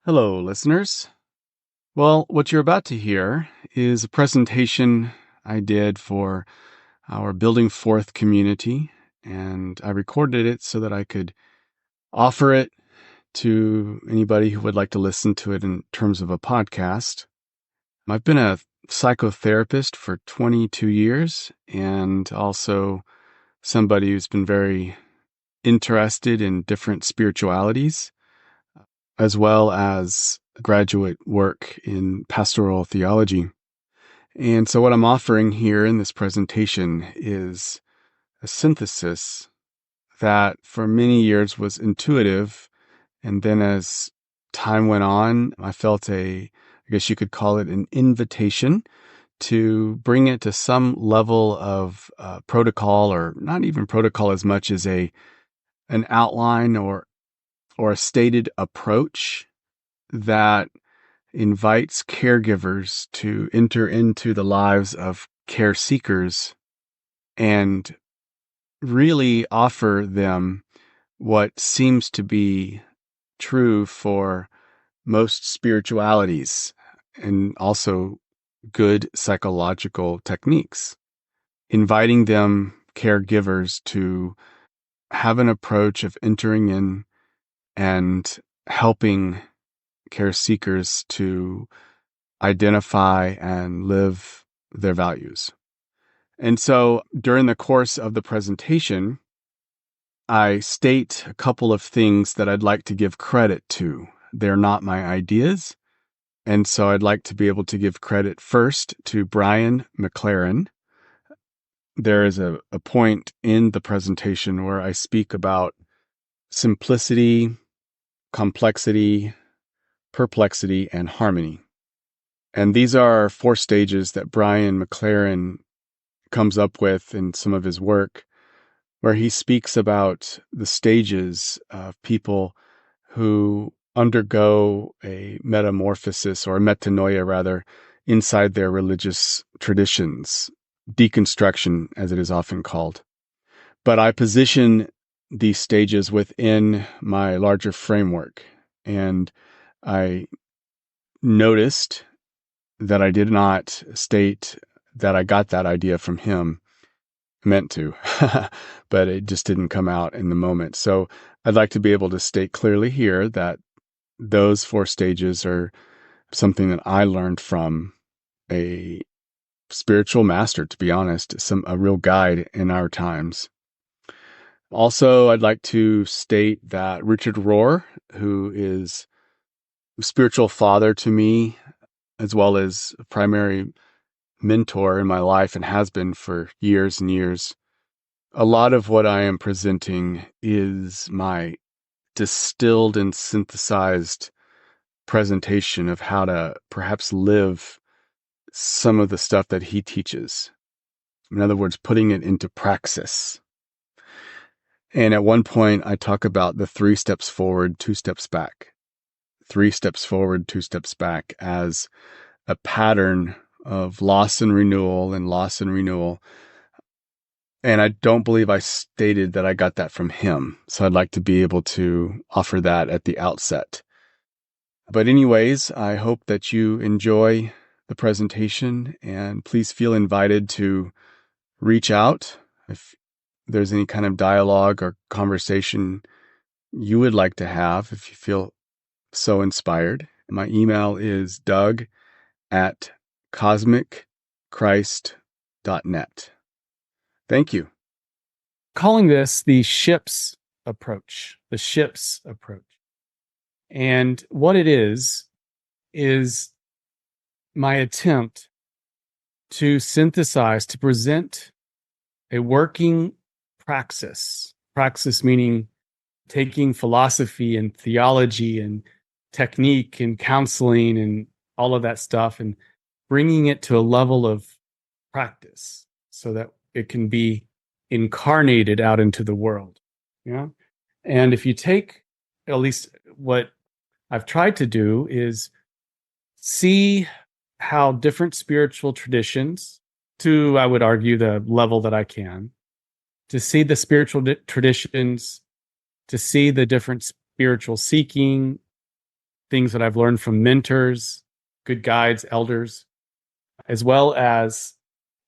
Hello, listeners. Well, what you're about to hear is a presentation I did for our Building Forth community, and I recorded it so that I could offer it to anybody who would like to listen to it in terms of a podcast. I've been a psychotherapist for 22 years and also somebody who's been very interested in different spiritualities, as well as graduate work in pastoral theology. And so what I'm offering here in this presentation is a synthesis that for many years was intuitive. And then as time went on, I felt I guess you could call it an invitation to bring it to some level of protocol, or not even protocol as much as an outline or a stated approach that invites caregivers to enter into the lives of care seekers and really offer them what seems to be true for most spiritualities and also good psychological techniques, inviting them, caregivers, to have an approach of entering in and helping care seekers to identify and live their values. And so during the course of the presentation, I state a couple of things that I'd like to give credit to. They're not my ideas. And so I'd like to be able to give credit first to Brian McLaren. There is a point in the presentation where I speak about simplicity, complexity, perplexity, and harmony. And these are 4 stages that Brian McLaren comes up with in some of his work, where he speaks about the stages of people who undergo a metamorphosis, or a metanoia rather, inside their religious traditions, deconstruction as it is often called. But I position these stages within my larger framework, and I noticed that I did not state that I got that idea from him. I meant to, but it just didn't come out in the moment. So I'd like to be able to state clearly here that those 4 stages are something that I learned from a spiritual master, to be honest, a real guide in our times. Also, I'd like to state that Richard Rohr, who is a spiritual father to me, as well as a primary mentor in my life and has been for years and years, a lot of what I am presenting is my distilled and synthesized presentation of how to perhaps live some of the stuff that he teaches. In other words, putting it into praxis. And at one point, I talk about the 3 steps forward, 2 steps back. 3 steps forward, 2 steps back as a pattern of loss and renewal and loss and renewal. And I don't believe I stated that I got that from him. So I'd like to be able to offer that at the outset. But anyways, I hope that you enjoy the presentation, and please feel invited to reach out if there's any kind of dialogue or conversation you would like to have, if you feel so inspired. My email is doug@cosmicchrist.net. Thank you. Calling this the ship's approach, And what it is my attempt to synthesize, to present a working praxis meaning taking philosophy and theology and technique and counseling and all of that stuff and bringing it to a level of practice so that it can be incarnated out into the world. Yeah. And if you take, at least what I've tried to do is see how different spiritual traditions, to, I would argue, the level that I can, to see the spiritual traditions, to see the different spiritual seeking, things that I've learned from mentors, good guides, elders, as well as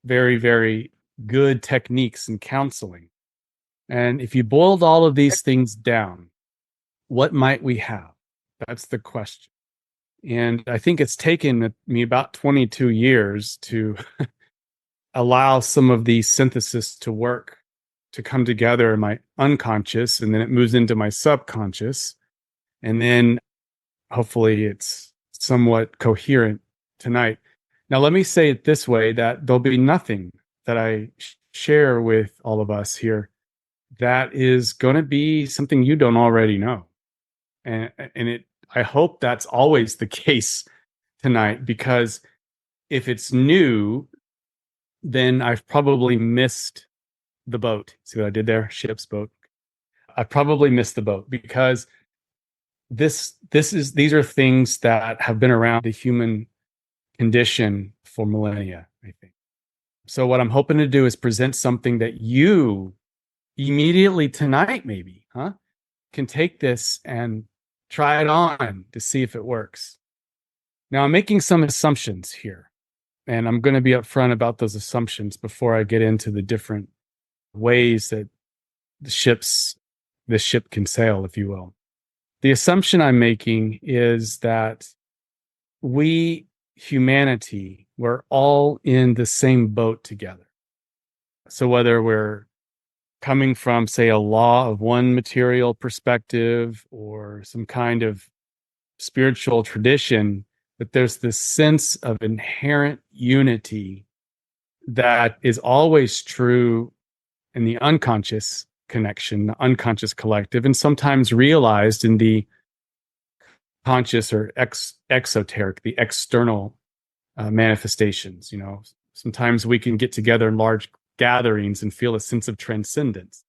very, very good techniques in counseling. And if you boiled all of these things down, what might we have? That's the question. And I think it's taken me about 22 years to allow some of these synthesis to work, to come together in my unconscious, and then it moves into my subconscious. And then hopefully it's somewhat coherent tonight. Now, let me say it this way, that there'll be nothing that I share with all of us here that is going to be something you don't already know. And I hope that's always the case tonight, because if it's new, then I've probably missed the boat. See what I did there? Ship's boat. I probably missed the boat, because these are things that have been around the human condition for millennia, I think. So what I'm hoping to do is present something that you immediately tonight, maybe, can take this and try it on to see if it works. Now, I'm making some assumptions here, and I'm going to be upfront about those assumptions before I get into the different ways that this ship can sail, if you will. The assumption I'm making is that we, humanity, we're all in the same boat together. So whether we're coming from, say, a law of one material perspective or some kind of spiritual tradition, that there's this sense of inherent unity that is always true in the unconscious connection, the unconscious collective, and sometimes realized in the conscious or exoteric, the external manifestations. Sometimes we can get together in large gatherings and feel a sense of transcendence.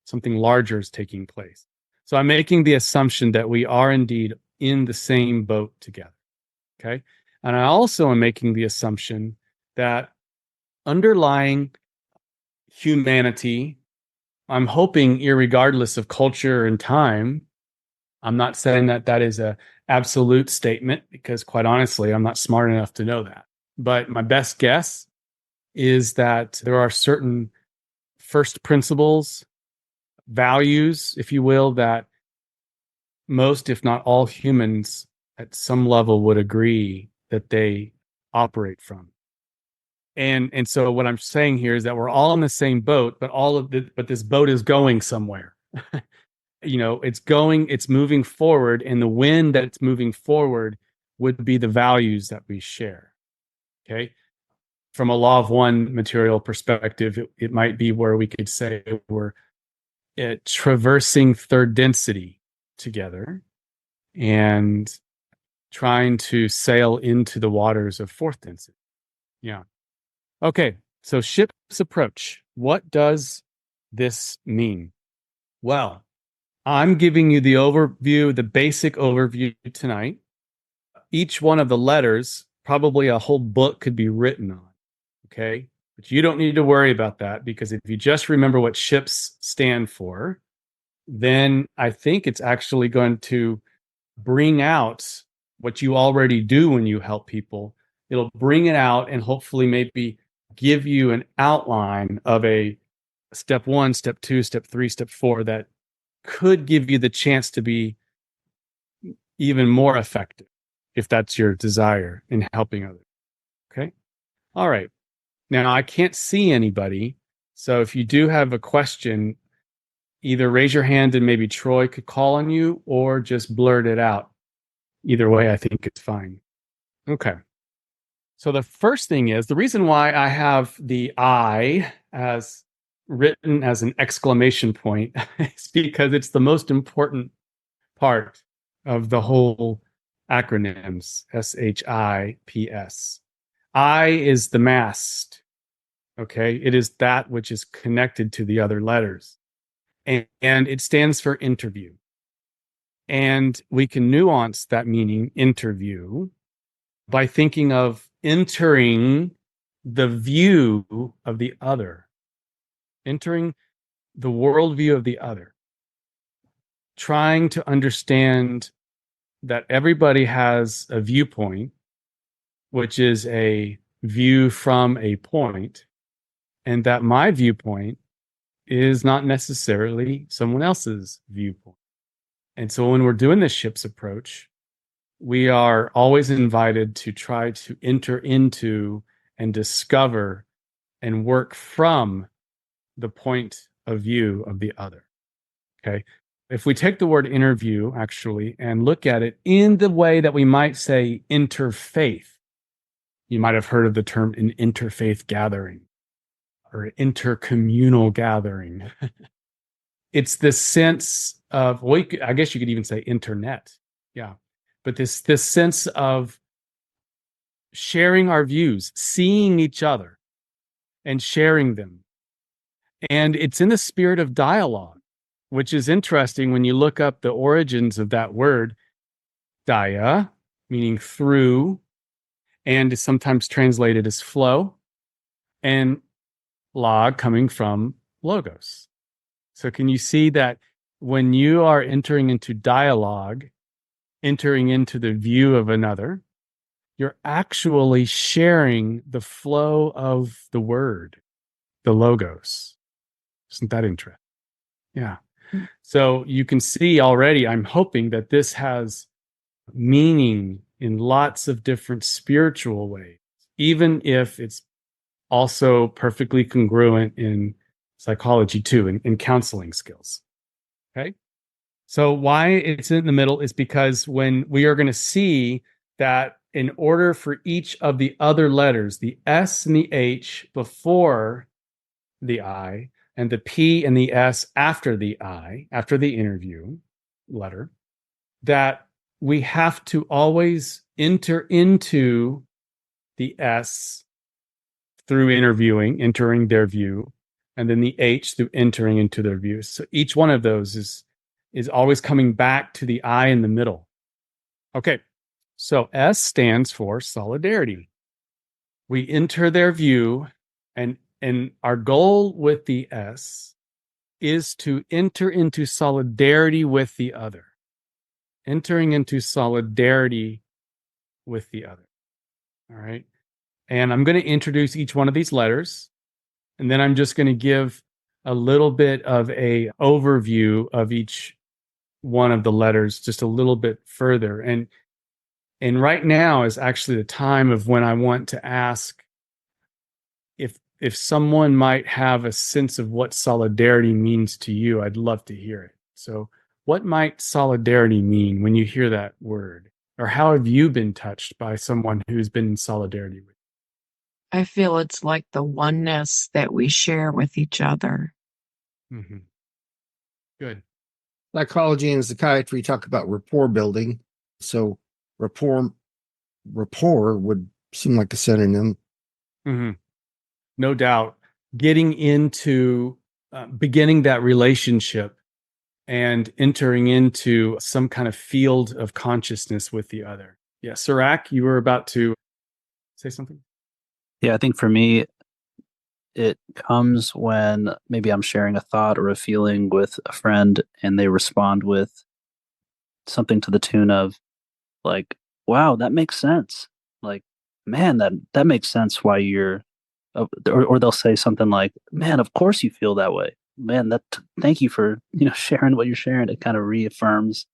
Something larger is taking place. So I'm making the assumption that we are indeed in the same boat together. Okay. And I also am making the assumption that underlying humanity, I'm hoping, irregardless of culture and time, I'm not saying that that is an absolute statement, because quite honestly, I'm not smart enough to know that. But my best guess is that there are certain first principles, values, if you will, that most, if not all, humans at some level would agree that they operate from. And so what I'm saying here is that we're all in the same boat, but this boat is going somewhere. It's moving forward, and the wind that it's moving forward would be the values that we share. Okay. From a law of one material perspective, it might be where we could say we're traversing third density together and trying to sail into the waters of fourth density. Yeah. Okay. So ship's approach. What does this mean? Well, I'm giving you the overview, the basic overview tonight. Each one of the letters, probably a whole book could be written on. Okay. But you don't need to worry about that, because if you just remember what ships stand for, then I think it's actually going to bring out what you already do when you help people. It'll bring it out and hopefully maybe give you an outline of a step 1, step 2, step 3, step 4 that could give you the chance to be even more effective, if that's your desire, in helping others. Okay. All right. Now, I can't see anybody. So if you do have a question, either raise your hand and maybe Troy could call on you, or just blurt it out. Either way, I think it's fine. Okay. So the first thing is, the reason why I have the I as written as an exclamation point is because it's the most important part of the whole acronyms, SHIPS. I is the mast. Okay. It is that which is connected to the other letters. And it stands for interview. And we can nuance that meaning, interview, by thinking of entering the view of the other, entering the worldview of the other, trying to understand that everybody has a viewpoint, which is a view from a point, and that my viewpoint is not necessarily someone else's viewpoint. And so when we're doing this ship's approach, we are always invited to try to enter into and discover and work from the point of view of the other. Okay. If we take the word interview actually and look at it in the way that we might say interfaith, you might have heard of the term an interfaith gathering or intercommunal gathering. It's this sense of, well, I guess you could even say internet. Yeah. But this sense of sharing our views, seeing each other and sharing them. And it's in the spirit of dialogue, which is interesting when you look up the origins of that word, dia, meaning through, and is sometimes translated as flow, and log coming from logos. So can you see that when you are entering into dialogue, entering into the view of another, you're actually sharing the flow of the word, the logos. Isn't that interesting? Yeah. So you can see already, I'm hoping that this has meaning in lots of different spiritual ways, even if it's also perfectly congruent in psychology too, in counseling skills. Okay. So why it's in the middle is because when we are going to see that in order for each of the other letters, the S and the H before the I, and the P and the S after the I, after the interview letter, that we have to always enter into the S through interviewing, entering their view, and then the H through entering into their view. So each one of those is always coming back to the I in the middle. Okay, so S stands for solidarity. We enter their view, and our goal with the S is to enter into solidarity with the other. Entering into solidarity with the other. All right. And I'm going to introduce each one of these letters, and then I'm just going to give a little bit of a overview of each one of the letters just a little bit further. And right now is actually the time of when I want to ask if someone might have a sense of what solidarity means to you. I'd love to hear it. So what might solidarity mean when you hear that word? Or how have you been touched by someone who's been in solidarity with I feel it's like the oneness that we share with each other. you? Mm-hmm. Good. Psychology and psychiatry talk about rapport building. So rapport would seem like a synonym. Mm-hmm. No doubt. Getting into beginning that relationship and entering into some kind of field of consciousness with the other. Yeah, Sirac, you were about to say something? Yeah, I think for me, it comes when maybe I'm sharing a thought or a feeling with a friend and they respond with something to the tune of like, wow, that makes sense. Like, man, that makes sense why you're or they'll say something like, man, of course you feel that way. Man, thank you for, sharing what you're sharing. It kind of reaffirms,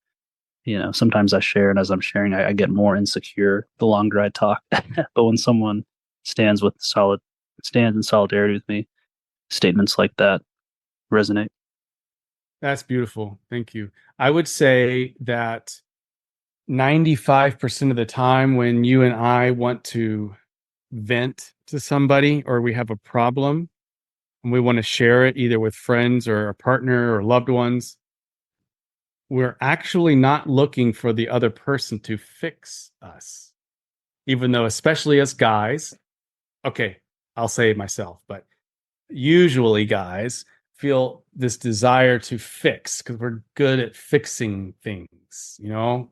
sometimes I share, and as I'm sharing, I get more insecure the longer I talk. But when someone stands in solidarity with me, statements like that resonate. That's beautiful. Thank you. I would say that 95% of the time when you and I want to vent to somebody or we have a problem and we want to share it either with friends or a partner or loved ones, we're actually not looking for the other person to fix us. Even though, especially as guys, okay, I'll say it myself, but usually guys feel this desire to fix because we're good at fixing things.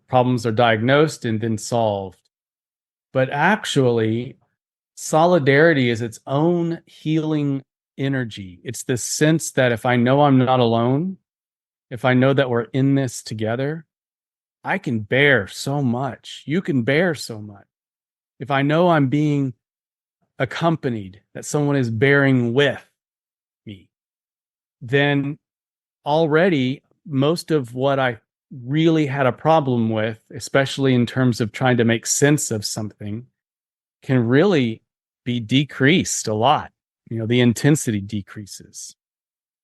Problems are diagnosed and then solved. But actually, solidarity is its own healing energy. It's the sense that if I know I'm not alone, if I know that we're in this together, I can bear so much. You can bear so much. If I know I'm being accompanied, that someone is bearing with me, then already most of what I really had a problem with, especially in terms of trying to make sense of something, can really be decreased a lot. The intensity decreases.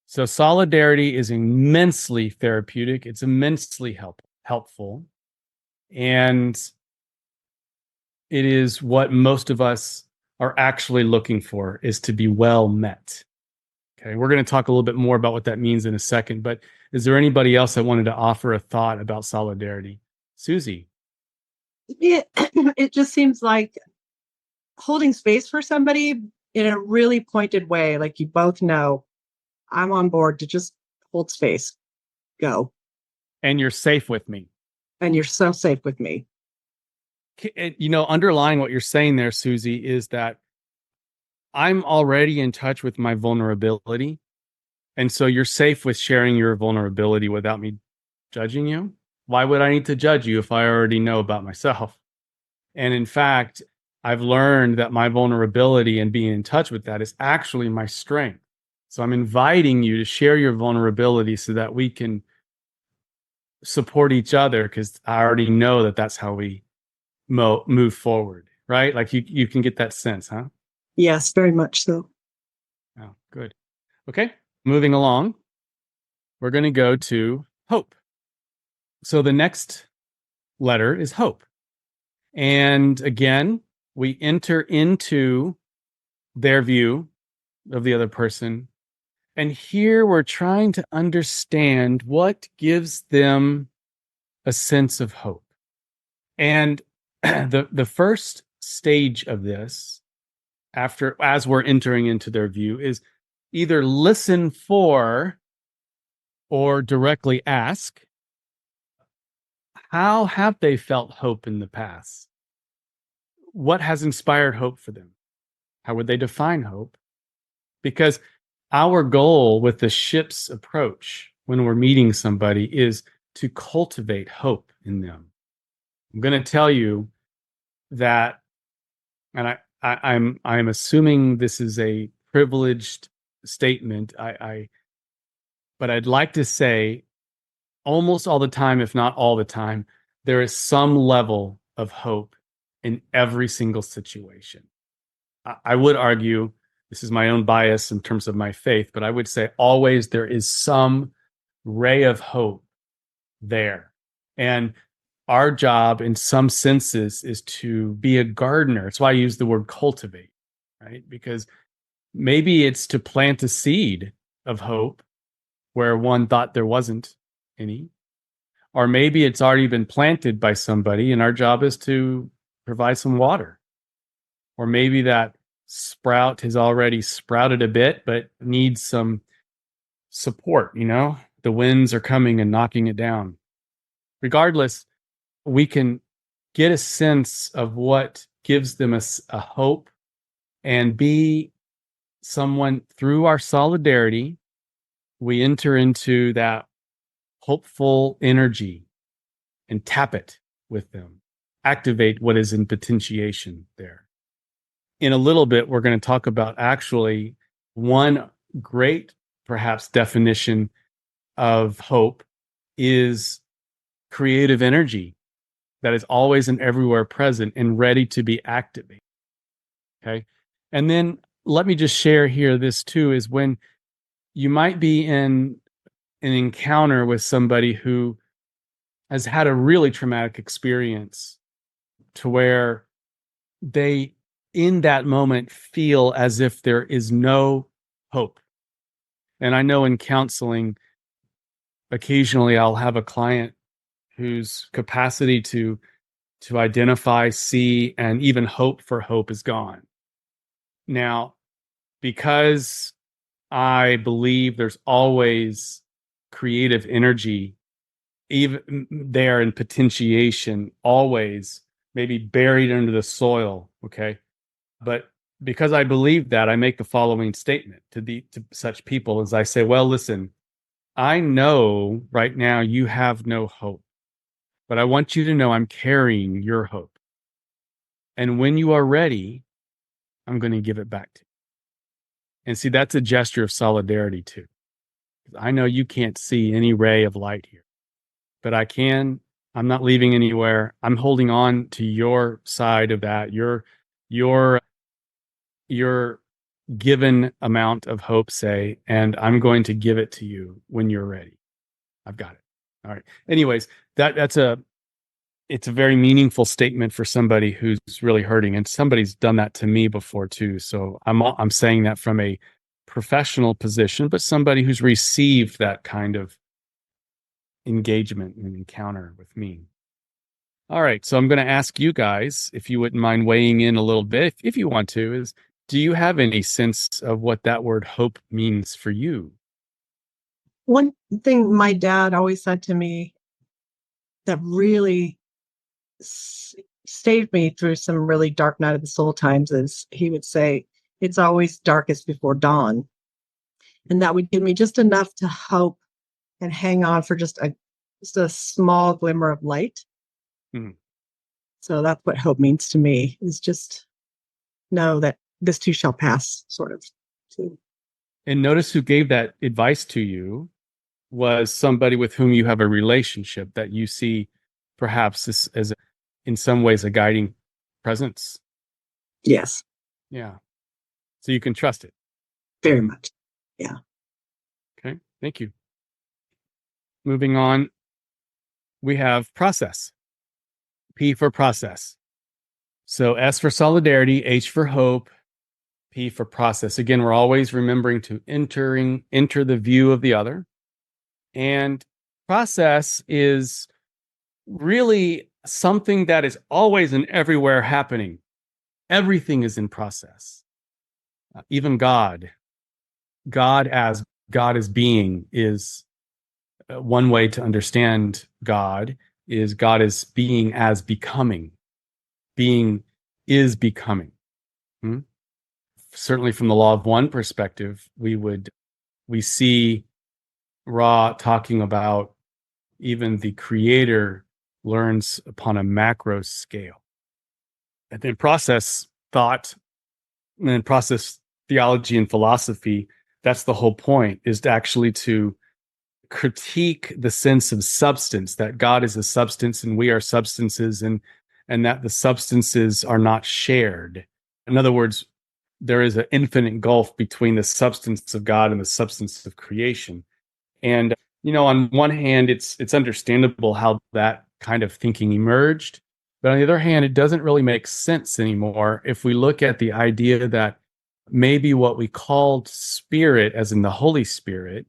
So solidarity is immensely therapeutic. It's immensely helpful. And it is what most of us are actually looking for, is to be well met. Okay, we're going to talk a little bit more about what that means in a second, but is there anybody else that wanted to offer a thought about solidarity? Susie? It just seems like holding space for somebody in a really pointed way, like you both know, I'm on board to just hold space, go. And you're safe with me. And you're so safe with me. Underlying what you're saying there, Susie, is that I'm already in touch with my vulnerability. And so you're safe with sharing your vulnerability without me judging you. Why would I need to judge you if I already know about myself? And in fact, I've learned that my vulnerability and being in touch with that is actually my strength. So I'm inviting you to share your vulnerability so that we can support each other, because I already know that that's how we move forward, right? Like you can get that sense, huh? Yes, very much so. Oh, good. Okay, moving along. We're going to go to hope. So the next letter is hope. And again, we enter into their view of the other person. And here we're trying to understand what gives them a sense of hope. And the first stage of this, as we're entering into their view, is either listen for or directly ask, how have they felt hope in the past? What has inspired hope for them? How would they define hope? Because our goal with the ship's approach when we're meeting somebody is to cultivate hope in them. I'm going to tell you that, and I'm assuming this is a privileged statement. But I'd like to say almost all the time, if not all the time, there is some level of hope in every single situation. I would argue, this is my own bias in terms of my faith, but I would say always there is some ray of hope there. And our job in some senses is to be a gardener. That's why I use the word cultivate, right? Because maybe it's to plant a seed of hope where one thought there wasn't any. Or maybe it's already been planted by somebody and our job is to provide some water. Or maybe that sprout has already sprouted a bit, but needs some support, The winds are coming and knocking it down. Regardless, we can get a sense of what gives them a hope and be someone through our solidarity. We enter into that hopeful energy and tap it with them, activate what is in potentiation there. In a little bit, we're going to talk about actually one great, perhaps, definition of hope is creative energy that is always and everywhere present and ready to be activated. Okay. And then let me just share here this too, is when you might be in an encounter with somebody who has had a really traumatic experience to where they, in that moment, feel as if there is no hope. And I know in counseling, occasionally I'll have a client whose capacity to identify, see, and even hope for hope is gone. Now, because I believe there's always creative energy, even there in potentiation, always maybe buried under the soil, okay? But because I believe that, I make the following statement to such people as I say, well, listen, I know right now you have no hope. but I want you to know I'm carrying your hope. And when you are ready, I'm going to give it back to you. And see, that's a gesture of solidarity too. I know you can't see any ray of light here, but I can. I'm not leaving anywhere. I'm holding on to your side of that, your given amount of hope, say, and I'm going to give it to you when you're ready. I've got it. All right. Anyways, it's a very meaningful statement for somebody who's really hurting, and somebody's done that to me before too. So I'm saying that from a professional position, but somebody who's received that kind of engagement and encounter with me. All right, so I'm going to ask you guys, if you wouldn't mind weighing in a little bit, if you want to, do you have any sense of what that word hope means for you? One thing my dad always said to me that really stayed me through some really dark night of the soul times is he would say, it's always darkest before dawn. And that would give me just enough to hope and hang on for just a small glimmer of light. Mhm. So that's what hope means to me, is just know that this too shall pass, sort of. Too. And notice who gave that advice to you was somebody with whom you have a relationship that you see perhaps as in some ways a guiding presence. Yes, Yeah. So you can trust it. very much. Yeah. Okay. Thank you. Moving on, we have process. P for process. So S for solidarity, H for hope, P for process. Again, we're always remembering to enter the view of the other. And process is really something that is always and everywhere happening. Everything is in process. Even God as being is one way to understand God is God is being as becoming. Being is becoming. Certainly from the law of one perspective, we see Ra talking about even the creator learns upon a macro scale. And then process thought and then process theology and philosophy, that's the whole point, is to actually to critique the sense of substance, that God is a substance and we are substances, and that the substances are not shared. In other words, there is an infinite gulf between the substance of God and the substance of creation. And, on one hand, it's understandable how that kind of thinking emerged. But on the other hand, it doesn't really make sense anymore if we look at the idea that maybe what we called spirit, as in the Holy Spirit,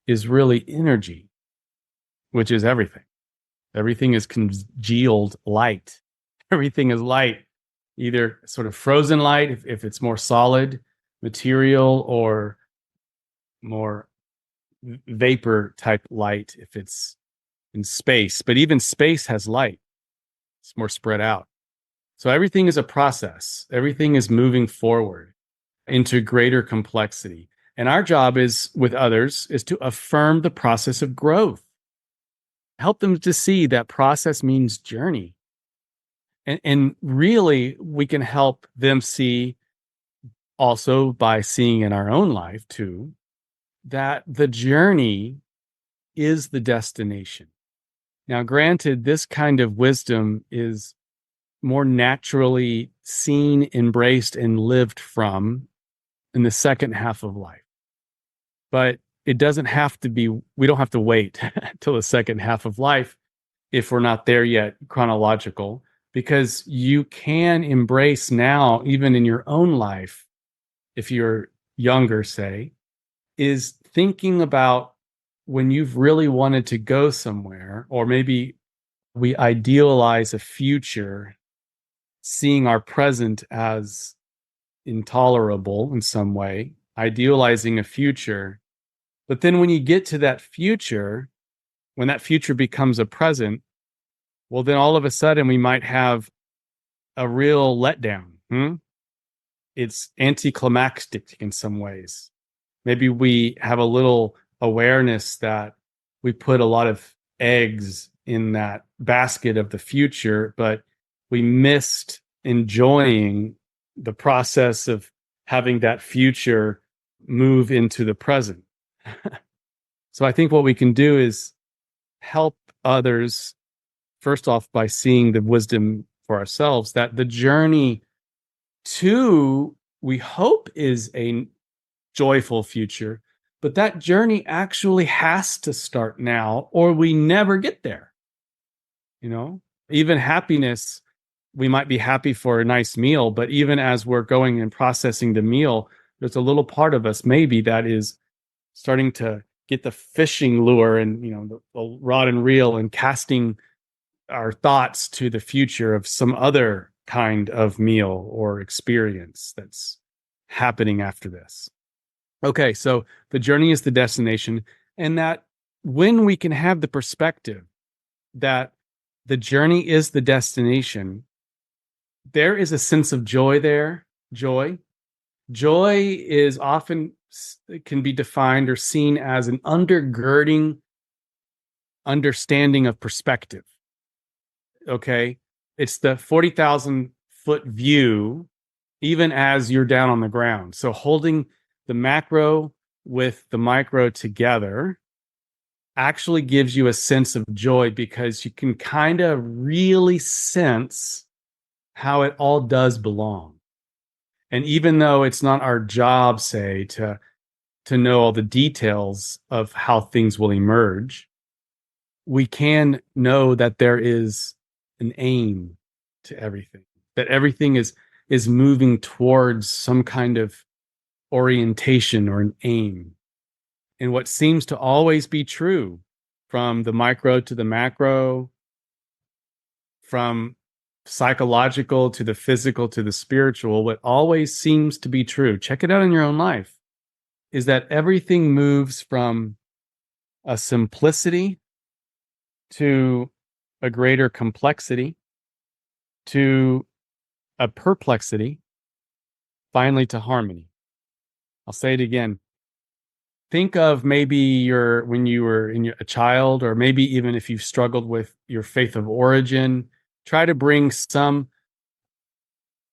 is really energy, which is everything. Everything is congealed light. Everything is light, either sort of frozen light, if it's more solid material, or more vapor type light if it's in space. But even space has light. It's more spread out. So everything is a process. Everything is moving forward into greater complexity. And our job is, with others, is to affirm the process of growth. Help them to see that process means journey. And really, we can help them see also by seeing in our own life too, that the journey is the destination. Now, granted, this kind of wisdom is more naturally seen, embraced, and lived from in the second half of life. But it doesn't have to be, we don't have to wait till the second half of life if we're not there yet, chronological, because you can embrace now, even in your own life, if you're younger, say, is thinking about when you've really wanted to go somewhere, or maybe we idealize a future, seeing our present as intolerable in some way, idealizing a future. But then when you get to that future, when that future becomes a present, well, then all of a sudden we might have a real letdown. It's anticlimactic in some ways. Maybe we have a little awareness that we put a lot of eggs in that basket of the future, but we missed enjoying the process of having that future move into the present. So I think what we can do is help others, first off, by seeing the wisdom for ourselves, that the journey to, we hope, is a joyful future, but that journey actually has to start now, or we never get there. Even happiness, we might be happy for a nice meal, but even as we're going and processing the meal, there's a little part of us maybe that is starting to get the fishing lure and the rod and reel, and casting our thoughts to the future of some other kind of meal or experience that's happening after this. Okay, so the journey is the destination, and that when we can have the perspective that the journey is the destination, there is a sense of joy there. Joy is often, can be defined or seen as an undergirding understanding of perspective. Okay, it's the 40,000 foot view, even as you're down on the ground. So holding the macro with the micro together actually gives you a sense of joy, because you can kind of really sense how it all does belong. And even though it's not our job, say, to know all the details of how things will emerge, we can know that there is an aim to everything, that everything is moving towards some kind of orientation or an aim. And what seems to always be true, from the micro to the macro, from psychological to the physical to the spiritual, what always seems to be true, check it out in your own life, is that everything moves from a simplicity to a greater complexity to a perplexity, finally to harmony. I'll say it again. Think of maybe when you were a child, or maybe even if you've struggled with your faith of origin, try to bring some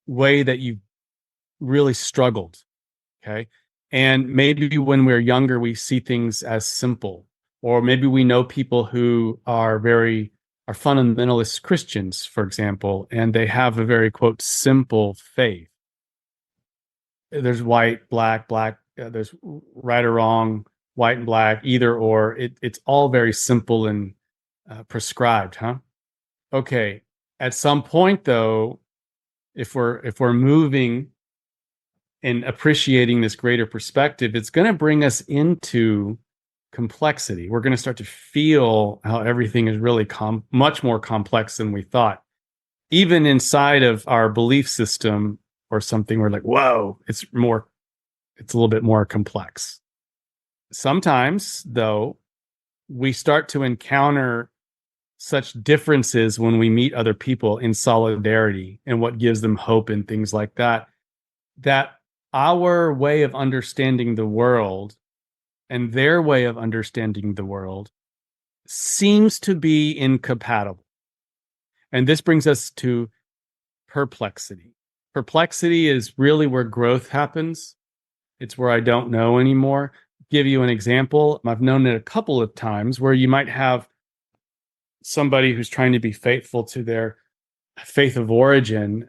way that you really struggled, okay? And maybe when we're younger, we see things as simple, or maybe we know people who are fundamentalist Christians, for example, and they have a very, quote, simple faith. There's white, black, there's right or wrong, white and black, either or. It's all very simple and prescribed, huh? Okay. At some point, though, if we're moving and appreciating this greater perspective, it's going to bring us into complexity. We're going to start to feel how everything is really much more complex than we thought. Even inside of our belief system or something, we're like, whoa, it's a little bit more complex. Sometimes, though, we start to encounter such differences when we meet other people in solidarity and what gives them hope and things like that, that our way of understanding the world and their way of understanding the world seems to be incompatible. And this brings us to perplexity. Perplexity is really where growth happens. It's where I don't know anymore. Give you an example. I've known it a couple of times where you might have somebody who's trying to be faithful to their faith of origin,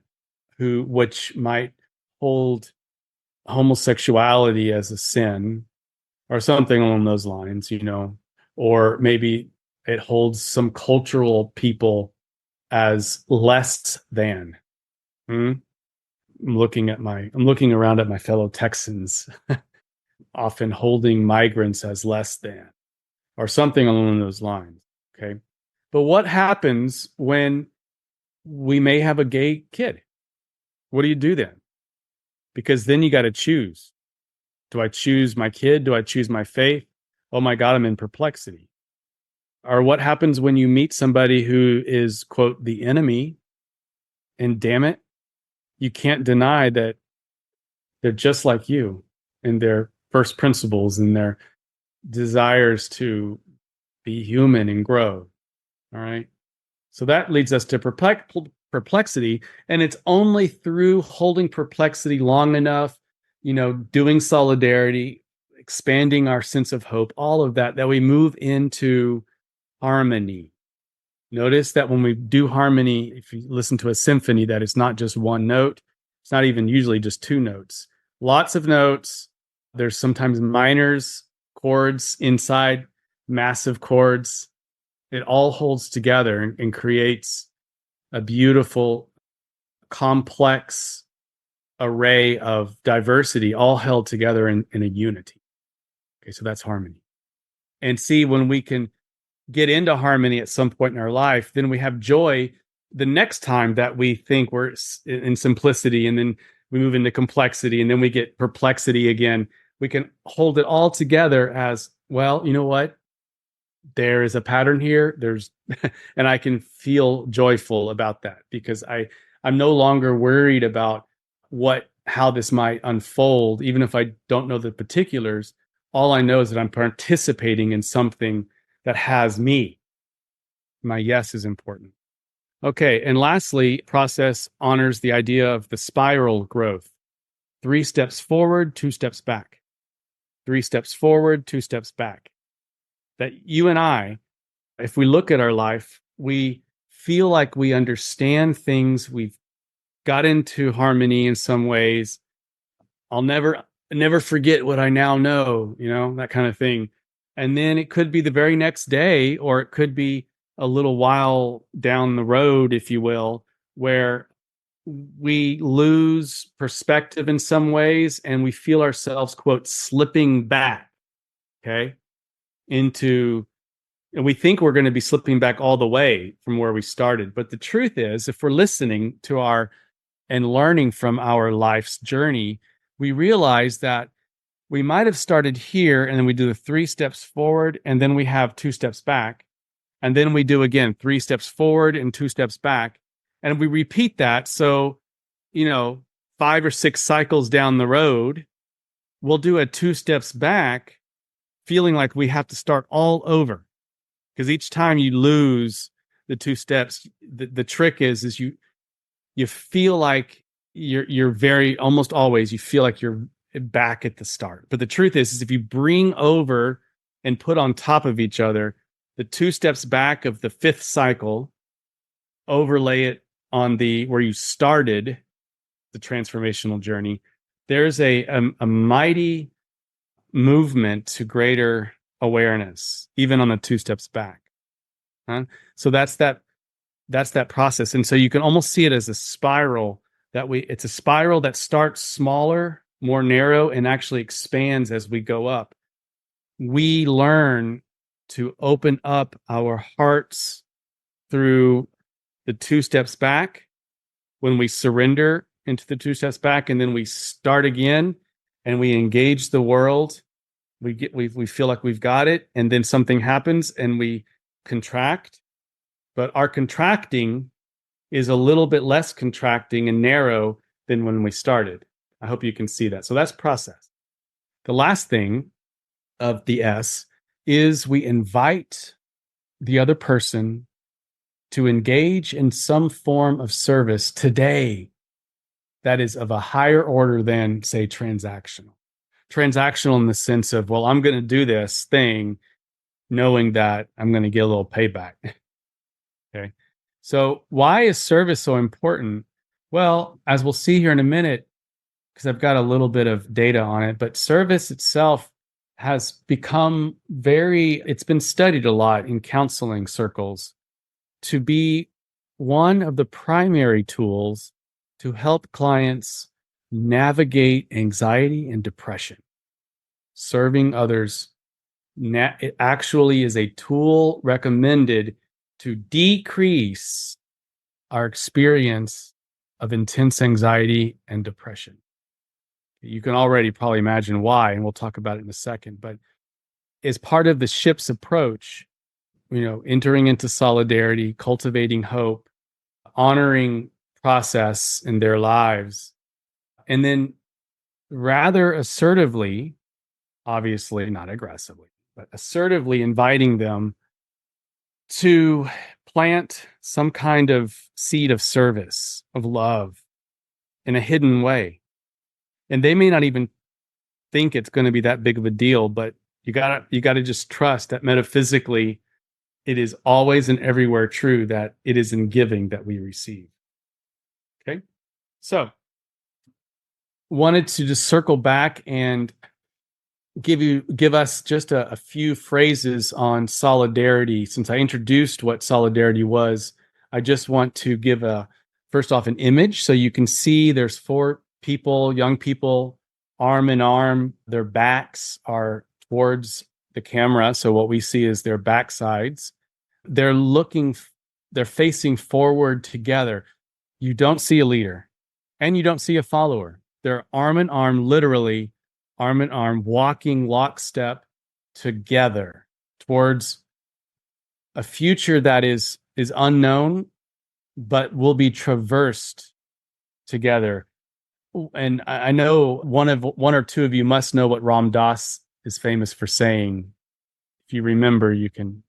which might hold homosexuality as a sin or something along those lines, or maybe it holds some cultural people as less than. I'm looking around at my fellow Texans, often holding migrants as less than, or something along those lines. Okay. But what happens when we may have a gay kid? What do you do then? Because then you got to choose. Do I choose my kid? Do I choose my faith? Oh my God, I'm in perplexity. Or what happens when you meet somebody who is, quote, the enemy, and damn it, you can't deny that they're just like you in their first principles and their desires to be human and grow. All right. So that leads us to perplexity. And it's only through holding perplexity long enough, doing solidarity, expanding our sense of hope, all of that, that we move into harmony. Notice that when we do harmony, if you listen to a symphony, that it's not just one note. It's not even usually just two notes. Lots of notes. There's sometimes minors, chords inside, massive chords. It all holds together and creates a beautiful, complex array of diversity, all held together in a unity. Okay, so that's harmony. And see, when we can get into harmony at some point in our life, then we have joy the next time that we think we're in simplicity, and then we move into complexity, and then we get perplexity again. We can hold it all together as, well, you know what? There is a pattern here. And I can feel joyful about that because I'm no longer worried about how this might unfold, even if I don't know the particulars. All I know is that I'm participating in something that has me. My yes is important. Okay, and lastly, process honors the idea of the spiral growth. 3 steps forward, 2 steps back. 3 steps forward, 2 steps back. That you and I, if we look at our life, we feel like we understand things. We've got into harmony in some ways. I'll never forget what I now know, that kind of thing. And then it could be the very next day, or it could be a little while down the road, if you will, where we lose perspective in some ways and we feel ourselves, quote, slipping back, okay, and we think we're going to be slipping back all the way from where we started. But the truth is, if we're listening to and learning from our life's journey, we realize that we might have started here, and then we do the 3 steps forward, and then we have 2 steps back. And then we do again 3 steps forward and 2 steps back. And we repeat that. So, 5 or 6 cycles down the road, we'll do a 2 steps back, feeling like we have to start all over. Because each time you lose the 2 steps, the trick is you feel like you're very, almost always, you feel like you're back at the start. But the truth is if you bring over and put on top of each other the 2 steps back of the 5th cycle, overlay it on where you started the transformational journey, there's a mighty movement to greater awareness, even on the 2 steps back. So that's that process. And so you can almost see it as a spiral it's a spiral that starts smaller, more narrow, and actually expands as we go up. We learn to open up our hearts through the 2 steps back when we surrender into the 2 steps back, and then we start again and we engage the world. We feel like we've got it, and then something happens and we contract. But our contracting is a little bit less contracting and narrow than when we started. I hope you can see that. So that's process. The last thing of the S is we invite the other person to engage in some form of service today that is of a higher order than, say, transactional. Transactional in the sense of, well, I'm going to do this thing knowing that I'm going to get a little payback. Okay. So why is service so important? Well, as we'll see here in a minute, because I've got a little bit of data on it, but service itself has become it's been studied a lot in counseling circles to be one of the primary tools to help clients navigate anxiety and depression. Serving others it actually is a tool recommended to decrease our experience of intense anxiety and depression. You can already probably imagine why, and we'll talk about it in a second, but as part of the ship's approach, entering into solidarity, cultivating hope, honoring process in their lives, and then rather assertively, obviously not aggressively, but assertively inviting them to plant some kind of seed of service, of love in a hidden way. And they may not even think it's going to be that big of a deal, but you gotta just trust that metaphysically it is always and everywhere true that it is in giving that we receive. Okay? So, wanted to just circle back and give us just a few phrases on solidarity. Since I introduced what solidarity was, I just want to give first off an image so you can see there's 4 people, young people, arm in arm. Their backs are towards the camera, so what we see is their backsides. They're facing forward together. You don't see a leader and you don't see a follower. They're arm in arm, literally arm in arm, walking lockstep together towards a future that is unknown, but will be traversed together. And I know one or two of you must know what Ram Dass is famous for saying. If you remember, you can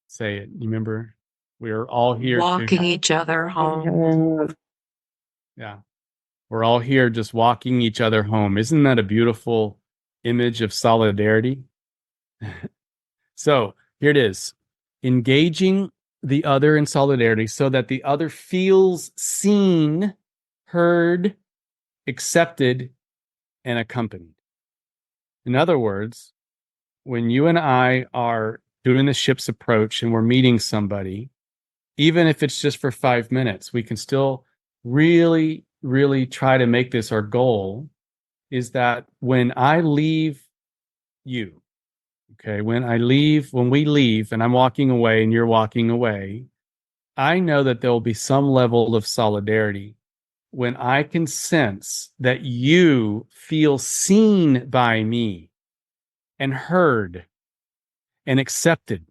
say it. You remember? We are all here Walking each other home. Yeah. We're all here just walking each other home. Isn't that a beautiful image of solidarity? So here it is. Engaging the other in solidarity so that the other feels seen, heard, accepted, and accompanied. In other words, when you and I are doing the ship's approach and we're meeting somebody, even if it's just for 5 minutes, we can still really, really try to make this our goal, is that when I leave you, okay, when we leave and I'm walking away and you're walking away, I know that there will be some level of solidarity when I can sense that you feel seen by me and heard and accepted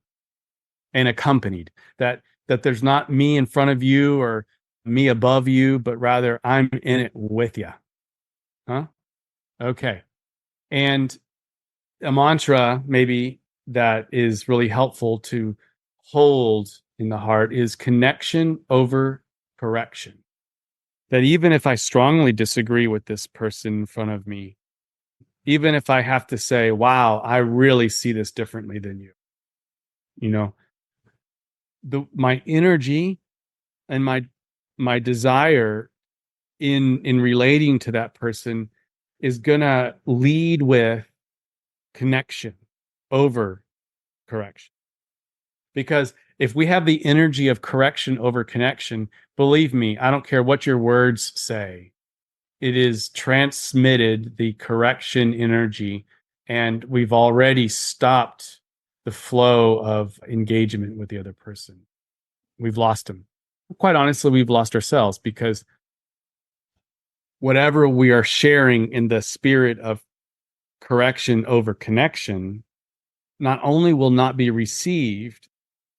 and accompanied, that there's not me in front of you or me above you, but rather I'm in it with you. Huh? Okay. And a mantra maybe that is really helpful to hold in the heart is connection over correction. That even if I strongly disagree with this person in front of me, even if I have to say, wow, I really see this differently than you, you know, my energy and my desire in relating to that person is gonna lead with connection over correction. Because if we have the energy of correction over connection, believe me, I don't care what your words say, it is transmitted, the correction energy, and we've already stopped the flow of engagement with the other person. We've lost them. Quite honestly, we've lost ourselves, because whatever we are sharing in the spirit of correction over connection not only will not be received,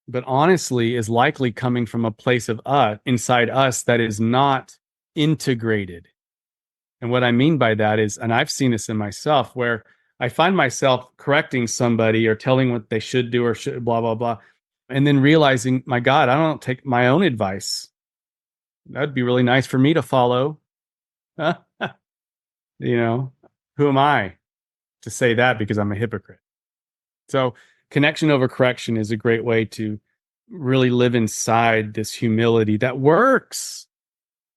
but honestly is likely coming from a place of inside us that is not integrated. And what I mean by that is, and I've seen this in myself, where I find myself correcting somebody or telling what they should do or should blah, blah, blah. And then realizing, my God, I don't take my own advice. That'd be really nice for me to follow. You know, who am I to say that because I'm a hypocrite? So connection over correction is a great way to really live inside this humility that works.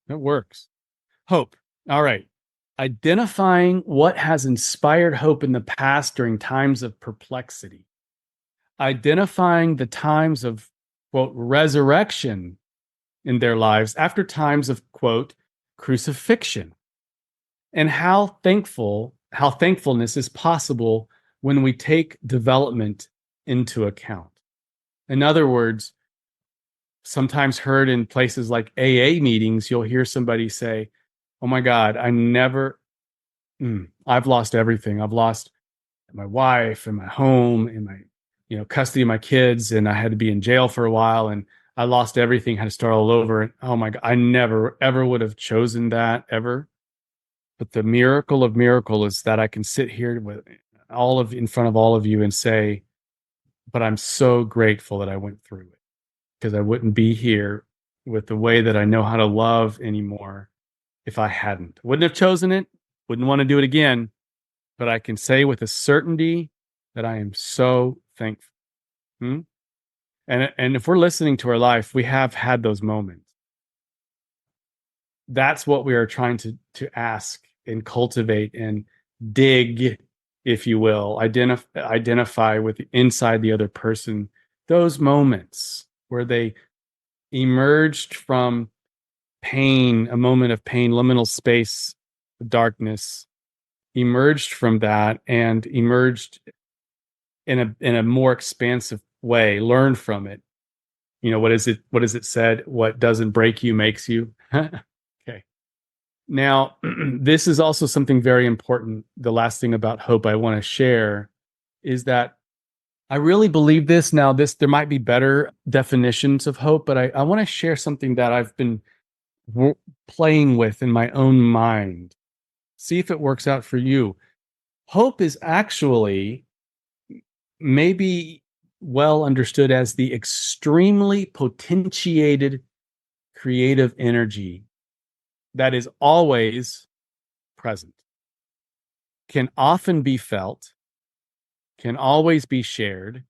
It works. Hope. All right. Identifying what has inspired hope in the past during times of perplexity. Identifying the times of, quote, resurrection in their lives after times of, quote, crucifixion. And how thankfulness is possible when we take development into account. In other words, sometimes heard in places like AA meetings, you'll hear somebody say, oh my God, I've lost everything. I've lost my wife and my home and my, custody of my kids. And I had to be in jail for a while and I lost everything, had to start all over. And oh my God, I never, ever would have chosen that ever. But the miracle of miracle is that I can sit here in front of all of you and say, but I'm so grateful that I went through it. because I wouldn't be here with the way that I know how to love anymore if I hadn't. Wouldn't have chosen it, wouldn't want to do it again, but I can say with a certainty that I am so thankful. And if we're listening to our life, we have had those moments. That's what we are trying to ask and cultivate and dig, if you will, identify with inside the other person, those moments where they emerged from pain, a moment of pain, liminal space, darkness, emerged from that and emerged in a more expansive way, learn from it. What is it said? What doesn't break you makes you. Okay. Now, this is also something very important. The last thing about hope I want to share is that I really believe this. Now, there might be better definitions of hope, but I want to share something that I've been playing with in my own mind. See if it works out for you. Hope is actually maybe well understood as the extremely potentiated creative energy that is always present, can often be felt, can always be shared,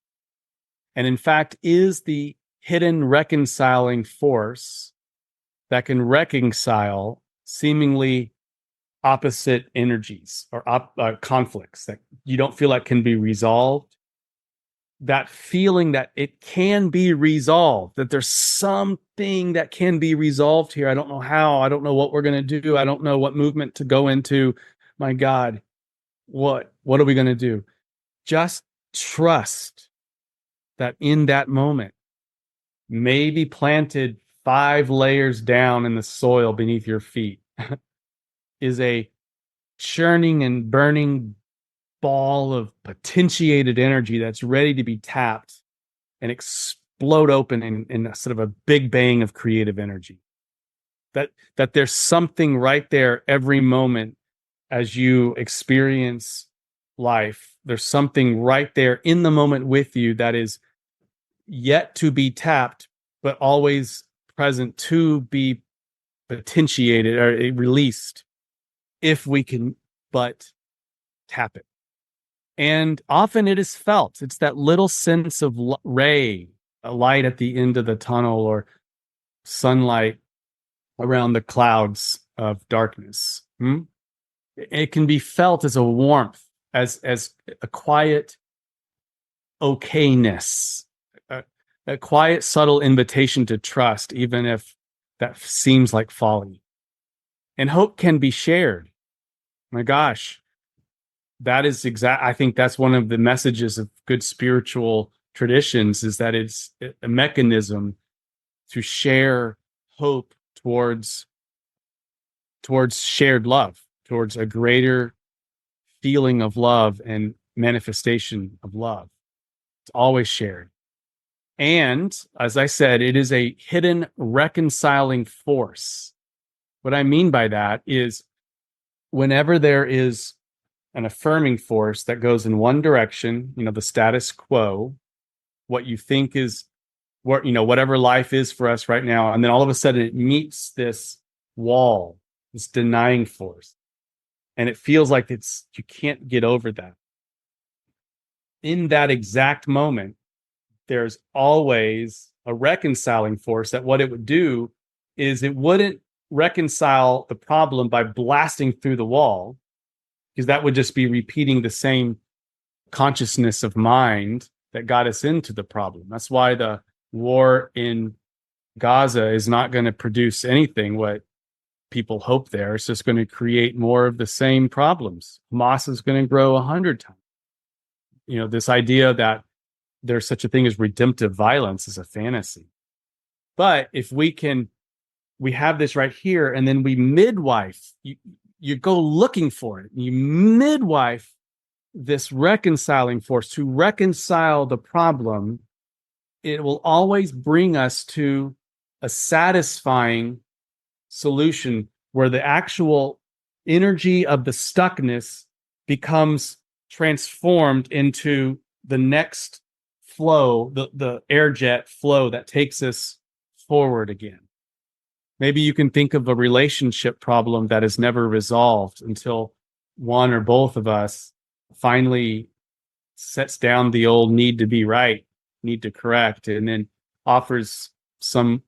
and in fact is the hidden reconciling force that can reconcile seemingly opposite energies or conflicts that you don't feel like can be resolved. That feeling that it can be resolved, that there's something that can be resolved here. I don't know how. I don't know what we're going to do. I don't know what movement to go into. My God, what are we going to do? Just trust that in that moment, maybe planted 5 layers down in the soil beneath your feet, is a churning and burning ball of potentiated energy that's ready to be tapped and explode open in a sort of a big bang of creative energy. That there's something right there every moment as you experience life. There's something right there in the moment with you that is yet to be tapped, but always present to be potentiated or released if we can but tap it. And often it is felt. It's that little sense of ray, a light at the end of the tunnel, or sunlight around the clouds of darkness. It can be felt as a warmth, as a quiet okayness, a quiet, subtle invitation to trust, even if that seems like folly. And hope can be shared. My gosh. That is I think that's one of the messages of good spiritual traditions, is that it's a mechanism to share hope towards shared love, towards a greater feeling of love and manifestation of love. It's always shared. And as I said, it is a hidden reconciling force. What I mean by that is whenever there is an affirming force that goes in one direction, the status quo, what you think is whatever life is for us right now, and then all of a sudden it meets this wall, this denying force, and it feels like you can't get over that. In that exact moment, there's always a reconciling force that what it would do is it wouldn't reconcile the problem by blasting through the wall, because that would just be repeating the same consciousness of mind that got us into the problem. That's why the war in Gaza is not going to produce anything what people hope there. It's just going to create more of the same problems. Hamas is going to grow 100 times. This idea that there's such a thing as redemptive violence is a fantasy. But if we have this right here, and then we midwife, you go looking for it. You midwife this reconciling force to reconcile the problem. It will always bring us to a satisfying solution where the actual energy of the stuckness becomes transformed into the next flow, the air jet flow that takes us forward again. Maybe you can think of a relationship problem that is never resolved until one or both of us finally sets down the old need to be right, need to correct, and then offers some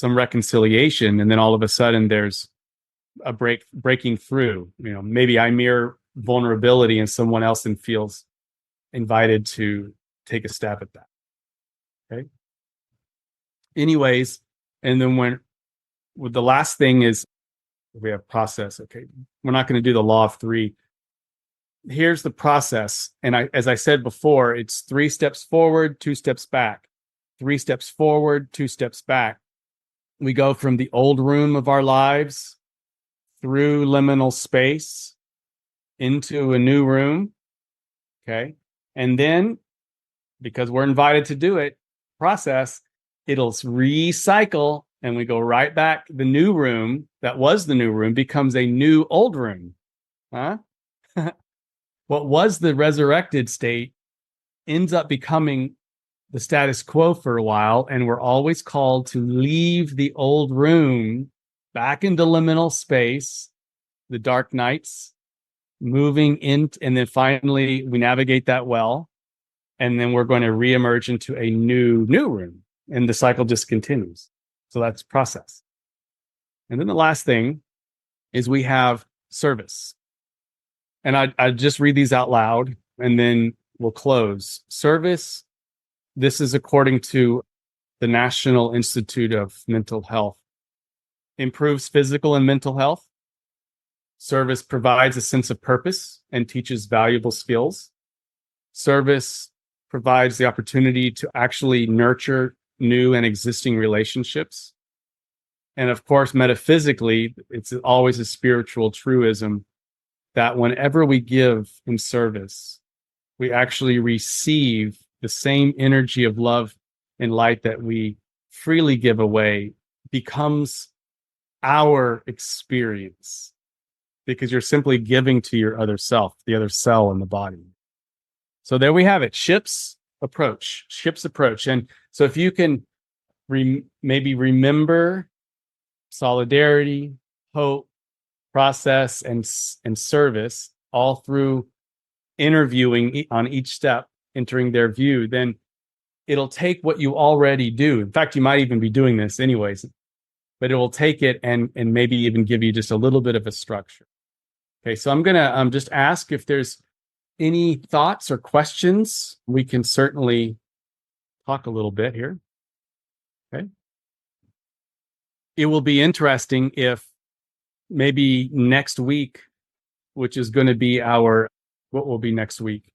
reconciliation, and then all of a sudden there's a breaking through. Maybe I mirror vulnerability and someone else and feels invited to take a stab at that. Okay. Anyways, and then the last thing is we have process. Okay. We're not going to do the law of three. Here's the process. And as I said before, it's 3 steps forward, 2 steps back, 3 steps forward, 2 steps back. We go from the old room of our lives through liminal space into a new room. Okay. And then, because we're invited to do it, process, it'll recycle and we go right back. The new room that was the new room becomes a new old room. Huh? What was the resurrected state ends up becoming the status quo for a while, and we're always called to leave the old room back into liminal space, the dark nights, moving in, and then finally we navigate that well, and then we're going to reemerge into a new room, and the cycle just continues. So that's process. And then the last thing is we have service. And I just read these out loud, and then we'll close. Service, this is according to the National Institute of Mental Health, improves physical and mental health. Service provides a sense of purpose and teaches valuable skills. Service provides the opportunity to actually nurture new and existing relationships. And of course, metaphysically, it's always a spiritual truism that whenever we give in service, we actually receive the same energy of love and light that we freely give away becomes our experience, because you're simply giving to your other self, the other cell in the body. So there we have it, ship's approach. And so if you can maybe remember solidarity, hope, process, and service all through interviewing on each step, entering their view, then it'll take what you already do. In fact, you might even be doing this anyways, but it will take it and maybe even give you just a little bit of a structure. Okay, so I'm going to just ask if there's any thoughts or questions. We can certainly talk a little bit here. Okay. It will be interesting if maybe next week, which is going to be what will be next week?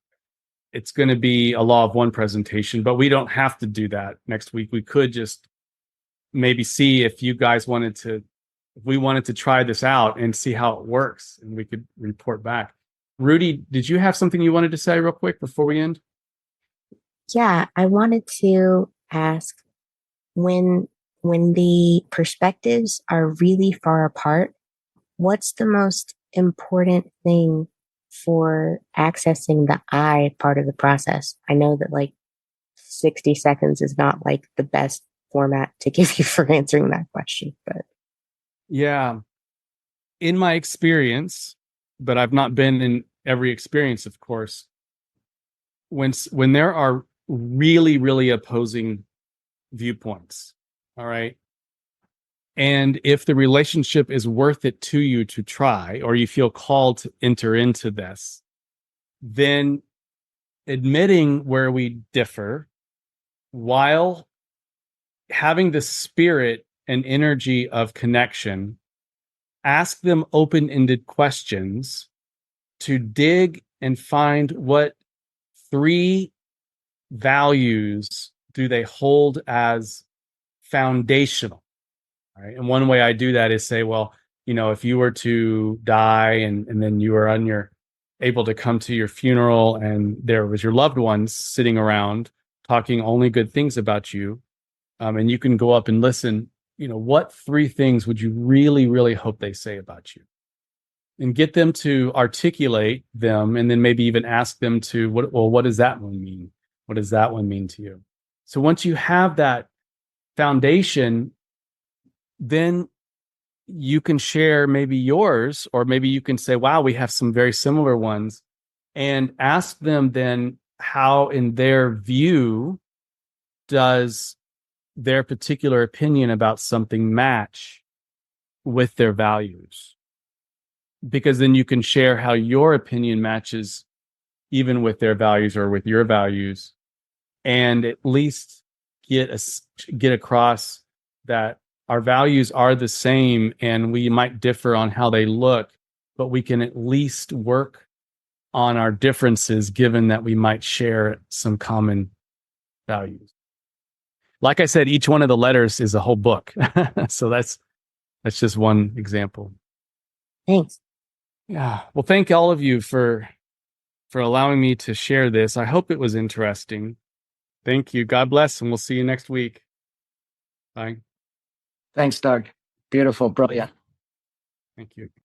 It's going to be a law of one presentation, but we don't have to do that next week. We could just maybe see if you guys if we wanted to try this out and see how it works, and we could report back. Rudy, did you have something you wanted to say real quick before we end? Yeah, I wanted to ask, when the perspectives are really far apart, what's the most important thing for accessing the I part of the process? I know that 60 seconds is not the best format to give you for answering that question, but yeah, in my experience, but I've not been in every experience, of course, when there are really, really opposing viewpoints, all right, and if the relationship is worth it to you to try, or you feel called to enter into this, then admitting where we differ while having the spirit and energy of connection, ask them open-ended questions to dig and find what 3 values do they hold as foundational. All right. And one way I do that is say, well, if you were to die and then you were able to come to your funeral and there was your loved ones sitting around talking only good things about you, and you can go up and listen, what 3 things would you really, really hope they say about you? And get them to articulate them, and then maybe even ask them to, what does that one mean? What does that one mean to you? So once you have that foundation, then you can share maybe yours, or maybe you can say, wow, we have some very similar ones, and ask them then how, in their view, does their particular opinion about something match with their values? Because then you can share how your opinion matches even with their values or with your values, and at least get across that our values are the same and we might differ on how they look, but we can at least work on our differences given that we might share some common values. Like I said, each one of the letters is a whole book. So that's just one example. Thanks. Yeah. Well, thank all of you for allowing me to share this. I hope it was interesting. Thank you. God bless, and we'll see you next week. Bye. Thanks, Doug. Beautiful, brilliant. Thank you.